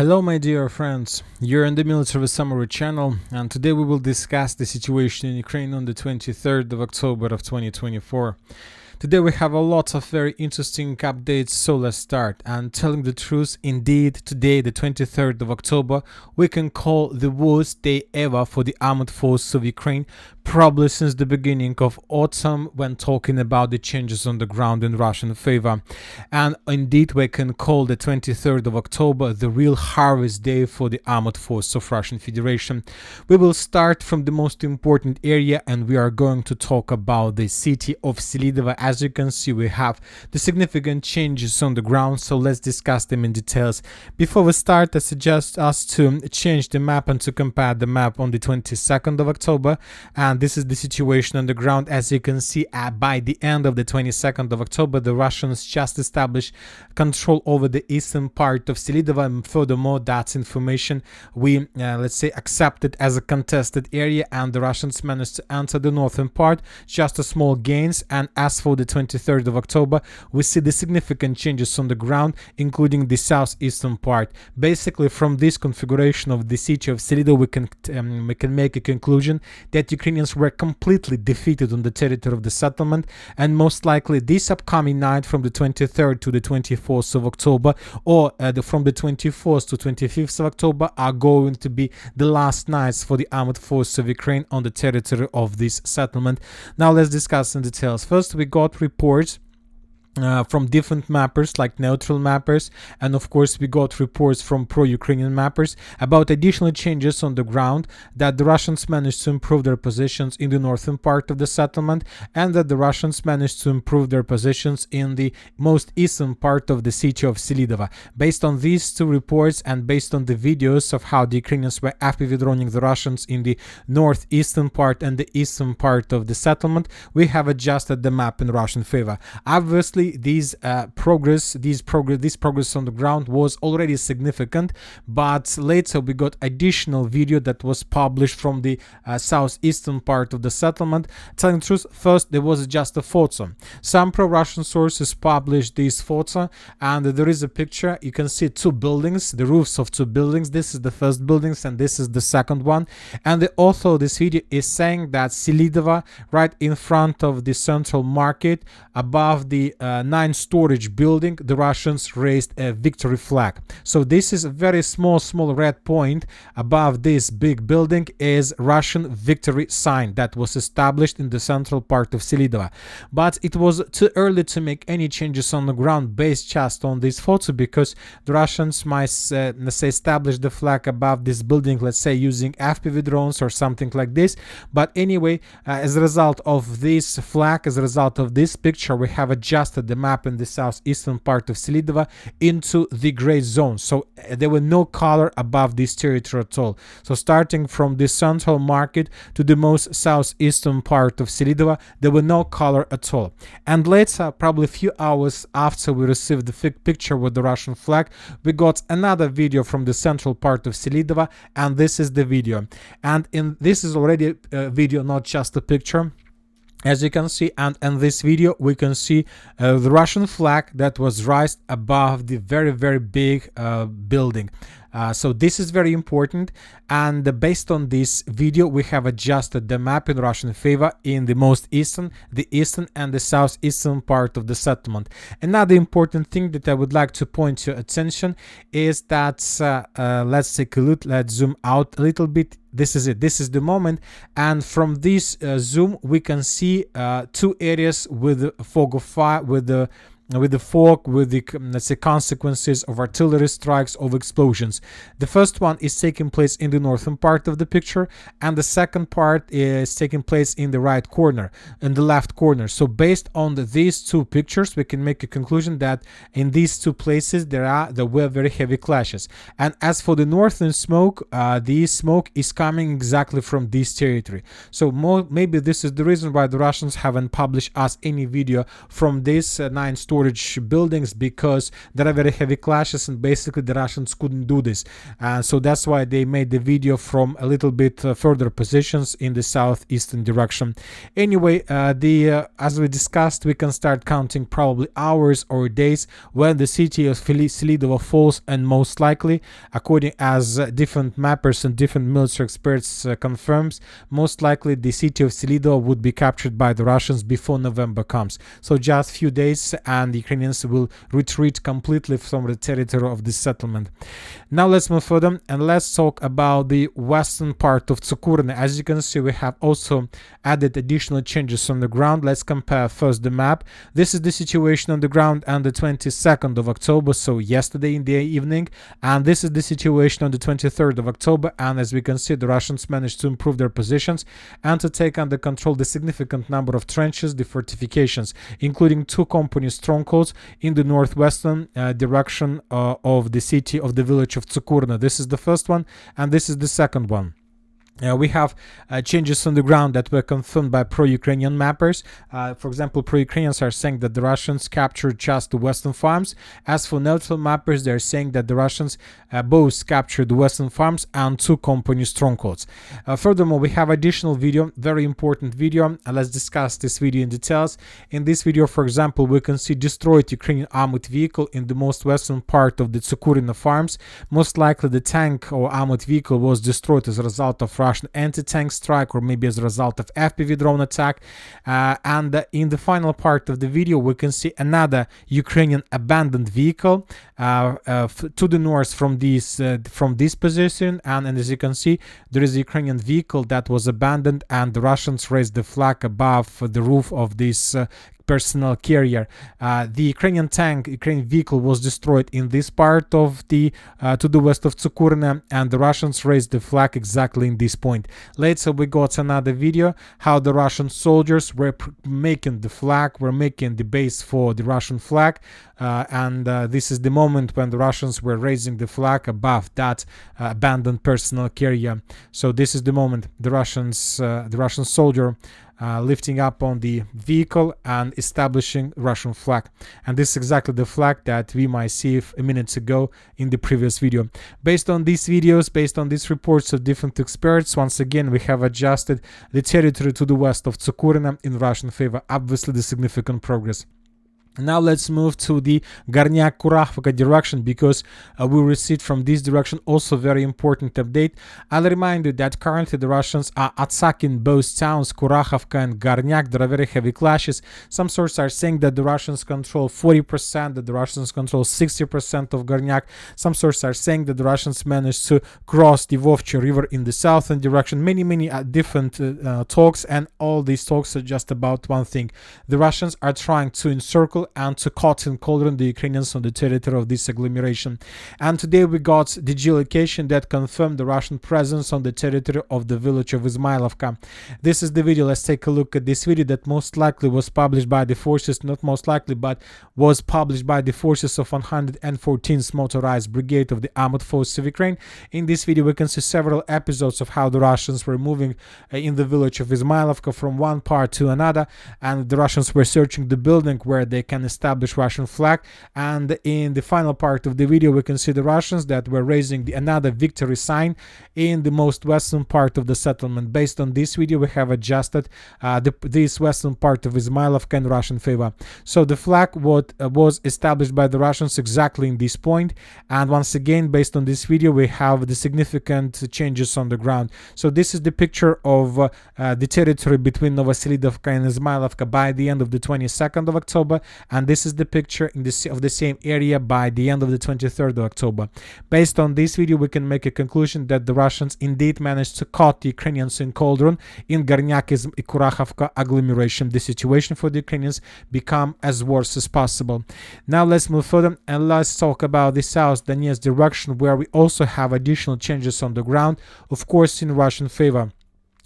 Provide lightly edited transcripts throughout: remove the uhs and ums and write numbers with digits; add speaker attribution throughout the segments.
Speaker 1: Hello my dear friends, you're in the Military Summary channel, and today we will discuss the situation in Ukraine on the 23rd of October of 2024. Today we have a lot of very interesting updates, so let's start. And telling the truth, indeed, today, the 23rd of October, we can call the worst day ever for the armed forces of Ukraine, probably since the beginning of autumn when talking about the changes on the ground in Russian favor. And indeed, we can call the 23rd of October the real harvest day for the armed forces of Russian Federation. We will start from the most important area, and we are going to talk about the city of Selydove. As you can see, we have the significant changes on the ground, so let's discuss them in details. Before we start, I suggest us to change the map and to compare the map on the 22nd of October. And this is the situation on the ground. As you can see, by the end of the 22nd of October, the Russians just established control over the eastern part of Selydove, and furthermore, that information we, let's say, accepted as a contested area, and the Russians managed to enter the northern part, just a small gains. And as for the 23rd of October, we see the significant changes on the ground, including the southeastern part. Basically, from this configuration of the city of Selydove, we can make a conclusion that Ukrainians were completely defeated on the territory of the settlement, and most likely this upcoming night from the 23rd to the 24th of October, or from the 24th to 25th of October, are going to be the last nights for the armed forces of Ukraine on the territory of this settlement. Now let's discuss in details. First, we got reports from different mappers like neutral mappers, and of course we got reports from pro-Ukrainian mappers about additional changes on the ground, that the Russians managed to improve their positions in the northern part of the settlement, and that the Russians managed to improve their positions in the most eastern part of the city of Selydove. Based on these two reports and based on the videos of how the Ukrainians were withdrawing the Russians in the northeastern part and the eastern part of the settlement, we have adjusted the map in Russian favor. Obviously, this progress on the ground was already significant, but later we got additional video that was published from the southeastern part of the settlement. Telling the truth, first there was just a photo. Some pro-Russian sources published this photo, and there is a picture. You can see two buildings, the roofs of two buildings. This is the first buildings and this is the second one. And the author of this video is saying that Selydove, right in front of the central market, above the 9 storage building, the Russians raised a victory flag. So this is a very small red point above this big building is Russian victory sign that was established in the central part of Selydove. But it was too early to make any changes on the ground based just on this photo, because the Russians might let's say establish the flag above this building, let's say using FPV drones or something like this. But anyway, as a result of this flag, as a result of this picture, we have adjusted the map in the southeastern part of Selydove into the gray zone. So there were no color above this territory at all. So starting from the central market to the most southeastern part of Selydove, there were no color at all. And later, probably a few hours after we received the picture with the Russian flag, we got another video from the central part of Selydove, and this is the video. And this is already a video, not just a picture. As you can see, and in this video we can see the Russian flag that was raised above the very big building. So this is very important, and based on this video we have adjusted the map in Russian favor in the most eastern, the eastern and the southeastern part of the settlement. Another important thing that I would like to point your attention is that let's take a look, let's zoom out a little bit. This is it, this is the moment, and from this zoom we can see two areas with the fog of fire, with the fog, with the, let's say, consequences of artillery strikes, of explosions. The first one is taking place in the northern part of the picture, and the second part is taking place in the right corner, in the left corner. So based on these two pictures, we can make a conclusion that in these two places there were very heavy clashes. And as for the northern smoke, the smoke is coming exactly from this territory. So maybe this is the reason why the Russians haven't published us any video from this 9 story storage buildings because there are very heavy clashes, and basically the Russians couldn't do this. So that's why they made the video from a little bit further positions in the southeastern direction. Anyway, as we discussed, we can start counting probably hours or days when the city of Selydove falls, and most likely, according as different mappers and different military experts confirms, most likely the city of Selydove would be captured by the Russians before November comes. So just few days and the Ukrainians will retreat completely from the territory of this settlement. Now let's move further and let's talk about the western part of Tsukurne. As you can see, we have also added additional changes on the ground. Let's compare first the map. This is the situation on the ground on the 22nd of October, so yesterday in the evening, and this is the situation on the 23rd of October, and as we can see, the Russians managed to improve their positions and to take under control the significant number of trenches, the fortifications, including 2 company strongholds in the northwestern direction of the city of the village of Tsukurne. This is the first one, and this is the second one. We have changes on the ground that were confirmed by pro-Ukrainian mappers. For example, pro-Ukrainians are saying that the Russians captured just the western farms. As for neutral mappers, they're saying that the Russians both captured the western farms and 2 company strongholds. Furthermore, we have additional video, very important video, and let's discuss this video in details. In this video, for example, we can see destroyed Ukrainian armored vehicle in the most western part of the Tsukurina farms. Most likely the tank or armored vehicle was destroyed as a result of Russian anti-tank strike, or maybe as a result of FPV drone attack. And in the final part of the video, we can see another Ukrainian abandoned vehicle to the north from this position. And as you can see, there is a Ukrainian vehicle that was abandoned, and the Russians raised the flag above the roof of this personnel carrier. The Ukrainian vehicle was destroyed in this part of the to the west of Tsukurne, and the Russians raised the flag exactly in this point. Later we got another video how the Russian soldiers were making the flag, were making the base for the Russian flag, and this is the moment when the Russians were raising the flag above that abandoned personnel carrier. So this is the moment the Russian soldier lifting up on the vehicle and establishing Russian flag. And this is exactly the flag that we might see a minute ago in the previous video. Based on these videos, based on these reports of different experts, once again we have adjusted the territory to the west of Tsukurina in Russian favor. Obviously the significant progress. Now let's move to the Gornyak-Kurahivka direction, because we received from this direction also very important update. I'll remind you that currently the Russians are attacking both towns, Kurahivka and Gornyak. There are very heavy clashes. Some sources are saying that the Russians control 40%, that the Russians control 60% of Gornyak. Some sources are saying that the Russians managed to cross the Vovcha river in the southern direction. Many different talks, and all these talks are just about one thing. The Russians are trying to encircle and to cut in cauldron the Ukrainians on the territory of this agglomeration. And today we got the geolocation that confirmed the Russian presence on the territory of the village of Izmailivka. This is the video. Let's take a look at this video that most likely was published by the forces, not most likely, but was published by the forces of 114th Motorized Brigade of the Armored Forces of Ukraine. In this video we can see several episodes of how the Russians were moving in the village of Izmailivka from one part to another, and the Russians were searching the building where they can establish Russian flag. And in the final part of the video we can see the Russians that were raising another victory sign in the most western part of the settlement. Based on this video we have adjusted this western part of Izmailivka in Russian favor. So the flag was established by the Russians exactly in this point, and once again based on this video we have the significant changes on the ground. So this is the picture of the territory between Novohrodivka and Izmailivka by the end of the 22nd of October, and this is the picture of the same area by the end of the 23rd of October. Based on this video we can make a conclusion that the Russians indeed managed to cut the Ukrainians in cauldron in Gornyak-Kurahivka agglomeration. The situation for the Ukrainians become as worse as possible. Now let's move further and let's talk about the South Donetsk direction, where we also have additional changes on the ground, of course in Russian favor.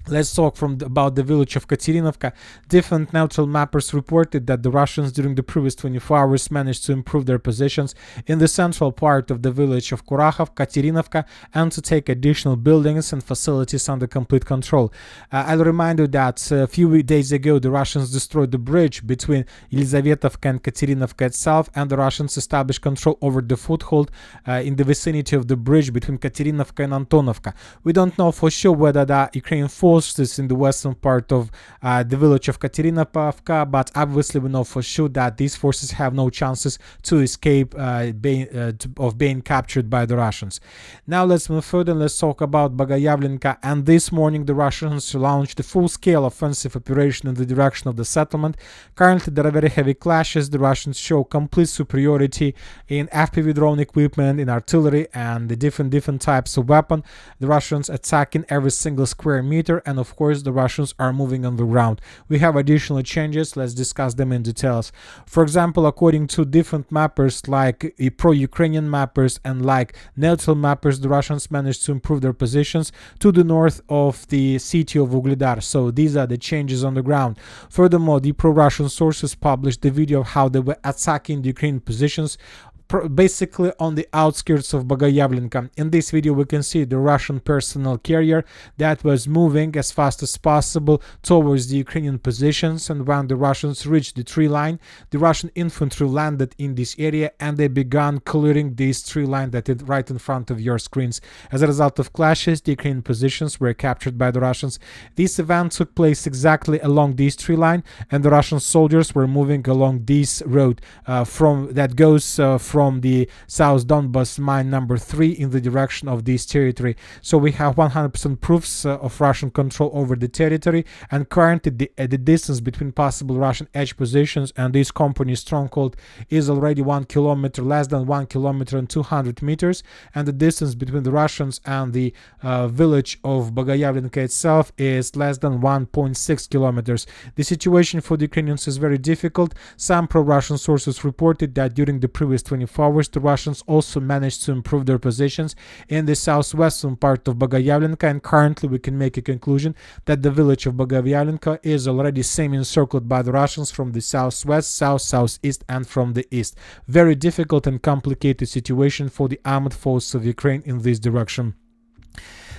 Speaker 1: Let's talk about the village of Katerynivka. Different neutral mappers reported that the Russians during the previous 24 hours managed to improve their positions in the central part of the village of Kurakhov, Katerynivka, and to take additional buildings and facilities under complete control. I'll remind you that a few days ago the Russians destroyed the bridge between Yelizavetovka and Katerynivka itself, and the Russians established control over the foothold in the vicinity of the bridge between Katerynivka and Antonovka. We don't know for sure whether the Ukrainian forces in the western part of the village of Katerynivka, but obviously we know for sure that these forces have no chances to escape being captured by the Russians. Now let's move further and let's talk about Bohoyavlenka. And this morning the Russians launched a full-scale offensive operation in the direction of the settlement. Currently there are very heavy clashes. The Russians show complete superiority in FPV drone equipment, in artillery, and the different types of weapon. The Russians attacking every single square meter, and of course the Russians are moving on the ground. We have additional changes. Let's discuss them in details. For example, according to different mappers like pro-Ukrainian mappers and like neutral mappers, the Russians managed to improve their positions to the north of the city of Ugledar. So these are the changes on the ground. Furthermore, the pro-Russian sources published the video of how they were attacking the Ukrainian positions basically on the outskirts of Bohoyavlenka. In this video we can see the Russian personnel carrier that was moving as fast as possible towards the Ukrainian positions, and when the Russians reached the tree line, the Russian infantry landed in this area and they began clearing this tree line that is right in front of your screens. As a result of clashes, the Ukrainian positions were captured by the Russians. This event took place exactly along this tree line, and the Russian soldiers were moving along this road that goes from the South Donbas mine number 3 in the direction of this territory. So we have 100% proofs of Russian control over the territory, and currently the distance between possible Russian edge positions and this company stronghold is already 1 kilometer, less than 1 kilometer and 200 meters, and the distance between the Russians and the village of Bohoyavlenka itself is less than 1.6 kilometers. The situation for the Ukrainians is very difficult. Some pro-Russian sources reported that during the previous 24 hours the Russians also managed to improve their positions in the southwestern part of Bohoyavlenka, and currently we can make a conclusion that the village of Bohoyavlenka is already semi-encircled by the Russians from the southwest, southeast, and from the east. Very difficult and complicated situation for the armed forces of Ukraine in this direction.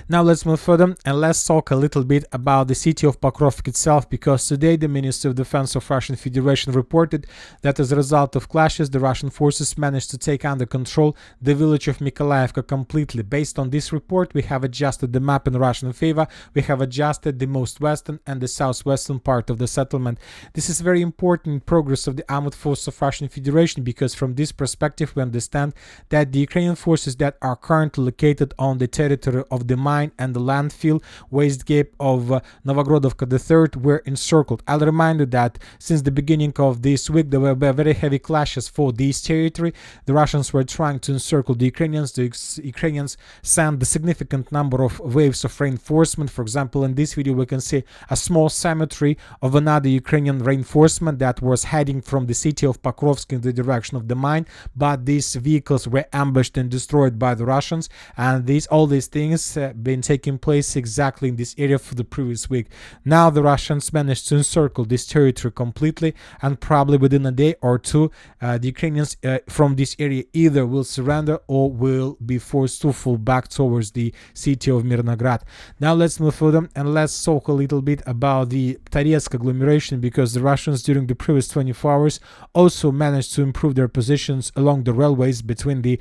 Speaker 1: Now let's move further and let's talk a little bit about the city of Pokrovsk itself, because today the Ministry of Defense of Russian Federation reported that as a result of clashes the Russian forces managed to take under control the village of Mykolaiivka completely. Based on this report, we have adjusted the map in Russian favor. We have adjusted the most western and the southwestern part of the settlement. This is very important progress of the armed forces of Russian Federation, because from this perspective we understand that the Ukrainian forces that are currently located on the territory of the mine and the landfill waste gap of Novohrodivka III were encircled. I'll remind you that since the beginning of this week there were very heavy clashes for this territory. The Russians were trying to encircle the Ukrainians. The Ukrainians sent a significant number of waves of reinforcement. For example, in this video we can see a small cemetery of another Ukrainian reinforcement that was heading from the city of Pokrovsk in the direction of the mine, but these vehicles were ambushed and destroyed by the Russians, and all these things been taking place exactly in this area for the previous week. Now the Russians managed to encircle this territory completely, and probably within a day or two the Ukrainians from this area either will surrender or will be forced to fall back towards the city of Mirnograd. Now let's move further and let's talk a little bit about the Toretsk agglomeration, because the Russians during the previous 24 hours also managed to improve their positions along the railways between the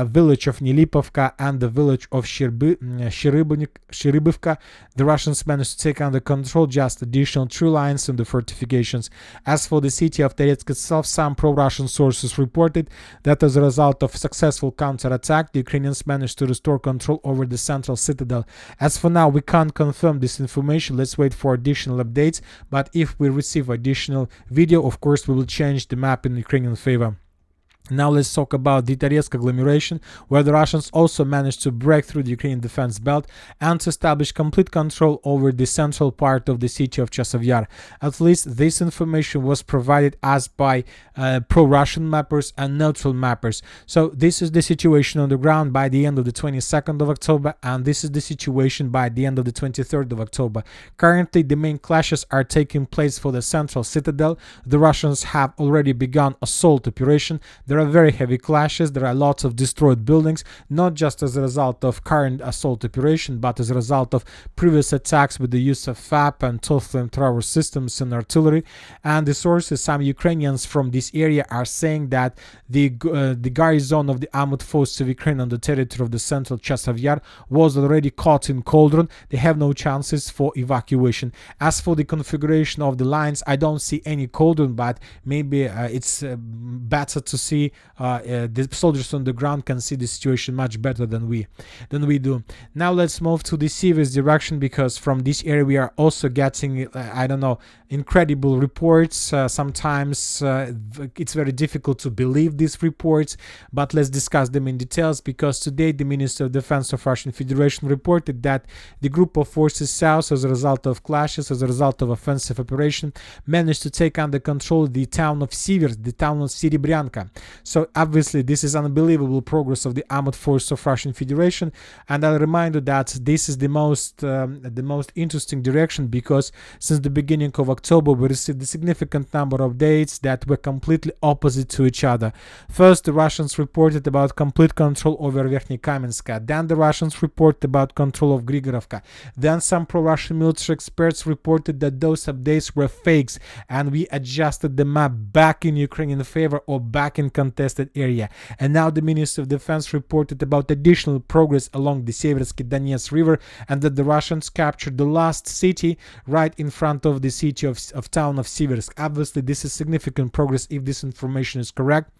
Speaker 1: village of Nelipovka and the village of Serebrianka. The Russians managed to take under control just additional tree lines and the fortifications. As for the city of Toretsk itself, some pro-Russian sources reported that as a result of successful counterattack, the Ukrainians managed to restore control over the central citadel. As for now, we can't confirm this information. Let's wait for additional updates, but if we receive additional video, of course we will change the map in Ukrainian favor. Now let's talk about the Toretsk agglomeration, where the Russians also managed to break through the Ukrainian defense belt and to establish complete control over the central part of the city of Chasiv Yar. At least this information was provided us by pro-Russian mappers and neutral mappers. So this is the situation on the ground by the end of the 22nd of October, and this is the situation by the end of the 23rd of October. Currently, the main clashes are taking place for the central citadel. The Russians have already begun assault operation. There are very heavy clashes, there are lots of destroyed buildings, not just as a result of current assault operation, but as a result of previous attacks with the use of FAP and tall flamethrower systems and artillery. And the sources, some Ukrainians from this area, are saying that the garrison of the armed forces of Ukraine on the territory of the central Chasiv Yar was already caught in cauldron. They have no chances for evacuation. As for the configuration of the lines, I don't see any cauldron, but maybe it's better to see. The soldiers on the ground can see the situation much better than we do. Now let's move to the Siversk direction, because from this area we are also getting I don't know, incredible reports. Sometimes it's very difficult to believe these reports, but let's discuss them in details, because today the Minister of Defense of Russian Federation reported that the group of forces south, as a result of clashes, as a result of offensive operation, managed to take under control the town of Siversk, the town of Serebrianka. So obviously this is unbelievable progress of the armed force of Russian Federation, and I'll remind you that this is the most interesting direction, because since the beginning of October we received a significant number of dates that were completely opposite to each other. First, the Russians reported about complete control over Verkhnykamenska, then the Russians reported about control of Grigorovka, then some pro-Russian military experts reported that those updates were fakes, and we adjusted the map back in Ukrainian favor or back in contested area. And now the Minister of Defense reported about additional progress along the Seversk river, and that the Russians captured the last city right in front of the city of town of Siversk. Obviously this is significant progress if this information is correct.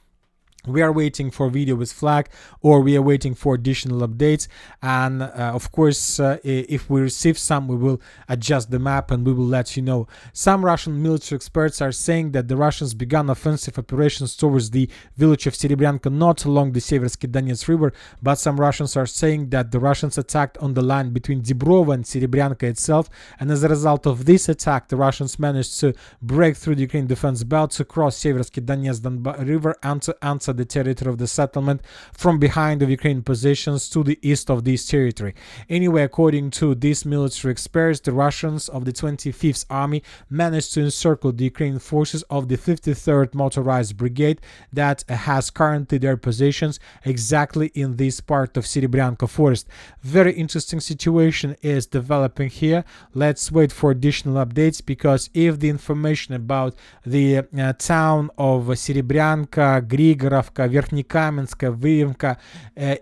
Speaker 1: We are waiting for video with flag, or we are waiting for additional updates, and of course if we receive some, we will adjust the map and we will let you know. Some Russian military experts are saying that the Russians began offensive operations towards the village of Serebrianka, not along the Seversk river, but some Russians are saying that the Russians attacked on the line between Dibrova and Serebrianka itself, and as a result of this attack the Russians managed to break through the Ukrainian defense belt, to cross Seversk river and to answer the territory of the settlement from behind of Ukrainian positions to the east of this territory. Anyway, according to these military experts, the Russians of the 25th Army managed to encircle the Ukrainian forces of the 53rd Motorized Brigade that has currently their positions exactly in this part of Serebrianka forest. Very interesting situation is developing here. Let's wait for additional updates, because if the information about the town of Serebrianka, Grigorovka, Verkhnykamenska, Vyevka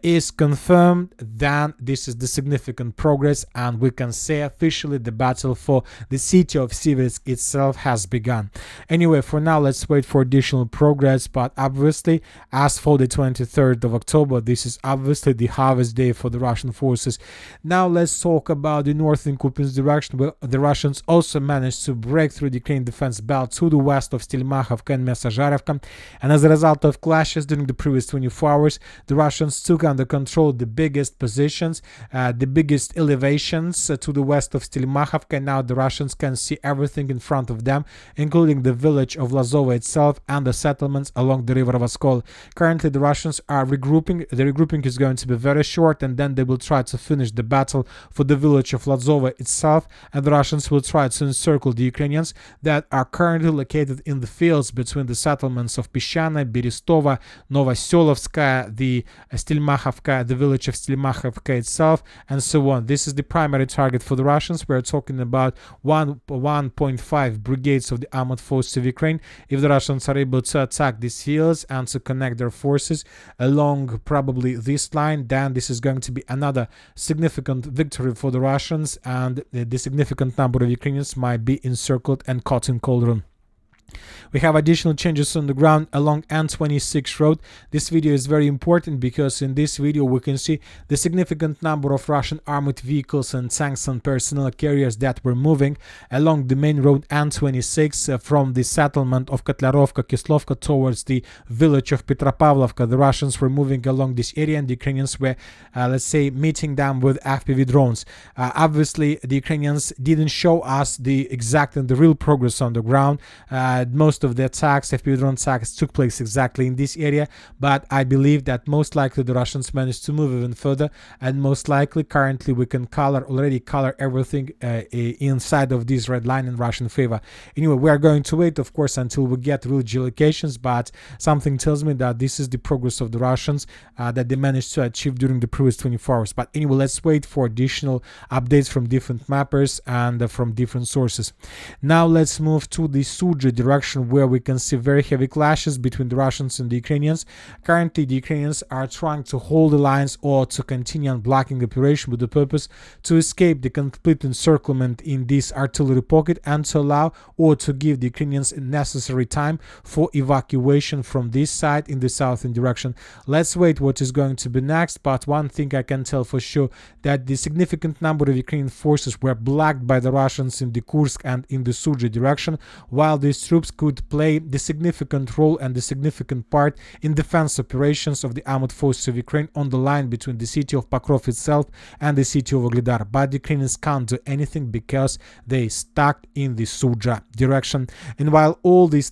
Speaker 1: is confirmed, then this is the significant progress, and we can say officially the battle for the city of Siversk itself has begun. Anyway, for now let's wait for additional progress, but obviously as for the 23rd of October, this is obviously the harvest day for the Russian forces. Now let's talk about the northern Kupiansk direction, where the Russians also managed to break through the Ukrainian defense belt to the west of Stelmakhovka and Mesazharevka, and as a result of clashes during the previous 24 hours, the Russians took under control the biggest positions, the biggest elevations to the west of Stelmakhovka. Now the Russians can see everything in front of them, including the village of Lazova itself and the settlements along the river Voskol. Currently the Russians are regrouping. The regrouping is going to be very short, and then they will try to finish the battle for the village of Lazova itself, and the Russians will try to encircle the Ukrainians that are currently located in the fields between the settlements of Pishana, Berestova, Novoselovskaya, the Stelmakhovka, the village of Stelmakhovka itself, and so on. This is the primary target for the Russians. We are talking about 1.5 brigades of the armed forces of Ukraine. If the Russians are able to attack these fields and to connect their forces along probably this line, then this is going to be another significant victory for the Russians, and the significant number of Ukrainians might be encircled and caught in cauldron. We have additional changes on the ground along N26 road. This video is very important because in this video we can see the significant number of Russian armored vehicles and tanks and personnel carriers that were moving along the main road N26 from the settlement of Kotlarovka, Kislovka towards the village of Petropavlovka. The Russians were moving along this area and the Ukrainians were, let's say, meeting them with FPV drones. Obviously, the Ukrainians didn't show us the exact and the real progress on the ground. Most of the attacks, FPV drone attacks, took place exactly in this area, but I believe that most likely the Russians managed to move even further, and most likely currently we can already color everything inside of this red line in Russian favor. Anyway, we are going to wait, of course, until we get real geolocations, but something tells me that this is the progress of the Russians that they managed to achieve during the previous 24 hours. But anyway, let's wait for additional updates from different mappers and from different sources. Now let's move to the Sukhyi direction, where we can see very heavy clashes between the Russians and the Ukrainians. Currently, the Ukrainians are trying to hold the lines or to continue on blocking the operation with the purpose to escape the complete encirclement in this artillery pocket and to allow or to give the Ukrainians necessary time for evacuation from this side in the southern direction. Let's wait what is going to be next, but one thing I can tell for sure, that the significant number of Ukrainian forces were blocked by the Russians in the Kursk and in the Sukhyi direction, while these troops could play the significant role and the significant part in defense operations of the armed forces of Ukraine on the line between the city of Pokrov itself and the city of Ogledar. But the Ukrainians can't do anything because they stuck in the Sukhyi direction. And while all these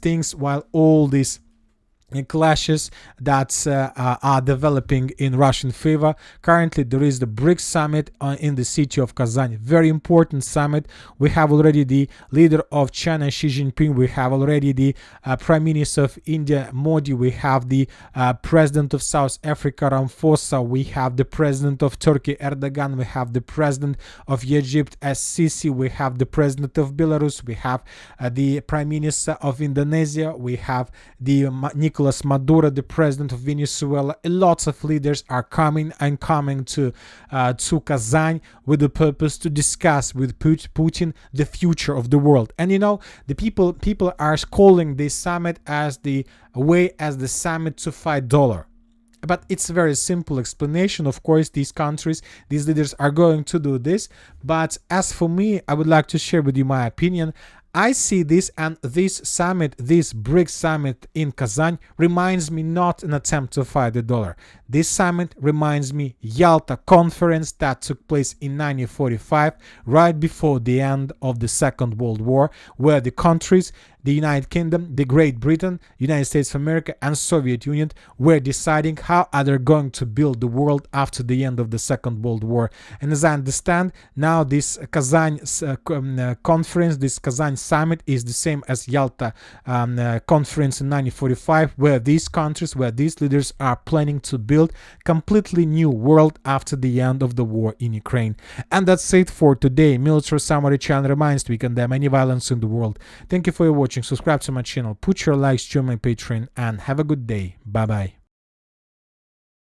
Speaker 1: clashes that are developing in Russian favor, currently there is the BRICS Summit in the city of Kazan. Very important summit. We have already the leader of China, Xi Jinping. We have already the Prime Minister of India, Modi. We have the President of South Africa, Ramaphosa. We have the President of Turkey, Erdogan. We have the President of Egypt, Sisi. We have the President of Belarus. We have the Prime Minister of Indonesia. We have the Nicolas Maduro, the president of Venezuela. Lots of leaders are coming to Kazan with the purpose to discuss with Putin the future of the world. And you know, the people are calling this summit as the summit to fight dollar. But it's a very simple explanation. Of course, these leaders are going to do this. But as for me, I would like to share with you my opinion. I see this, and this summit, this BRICS summit in Kazan, reminds me not an attempt to fight the dollar. This summit reminds me Yalta conference that took place in 1945, right before the end of the Second World War, where the countries, the United Kingdom, the Great Britain, United States of America, and Soviet Union were deciding how are they going to build the world after the end of the Second World War. And as I understand, now this Kazan conference, this Kazan summit is the same as Yalta conference in 1945, where these countries, where these leaders are planning to build completely new world after the end of the war in Ukraine. And that's it for today. Military Summary channel reminds we condemn any violence in the world. Thank you for watching. Subscribe to my channel, put your likes, join my Patreon, and have a good day. Bye bye.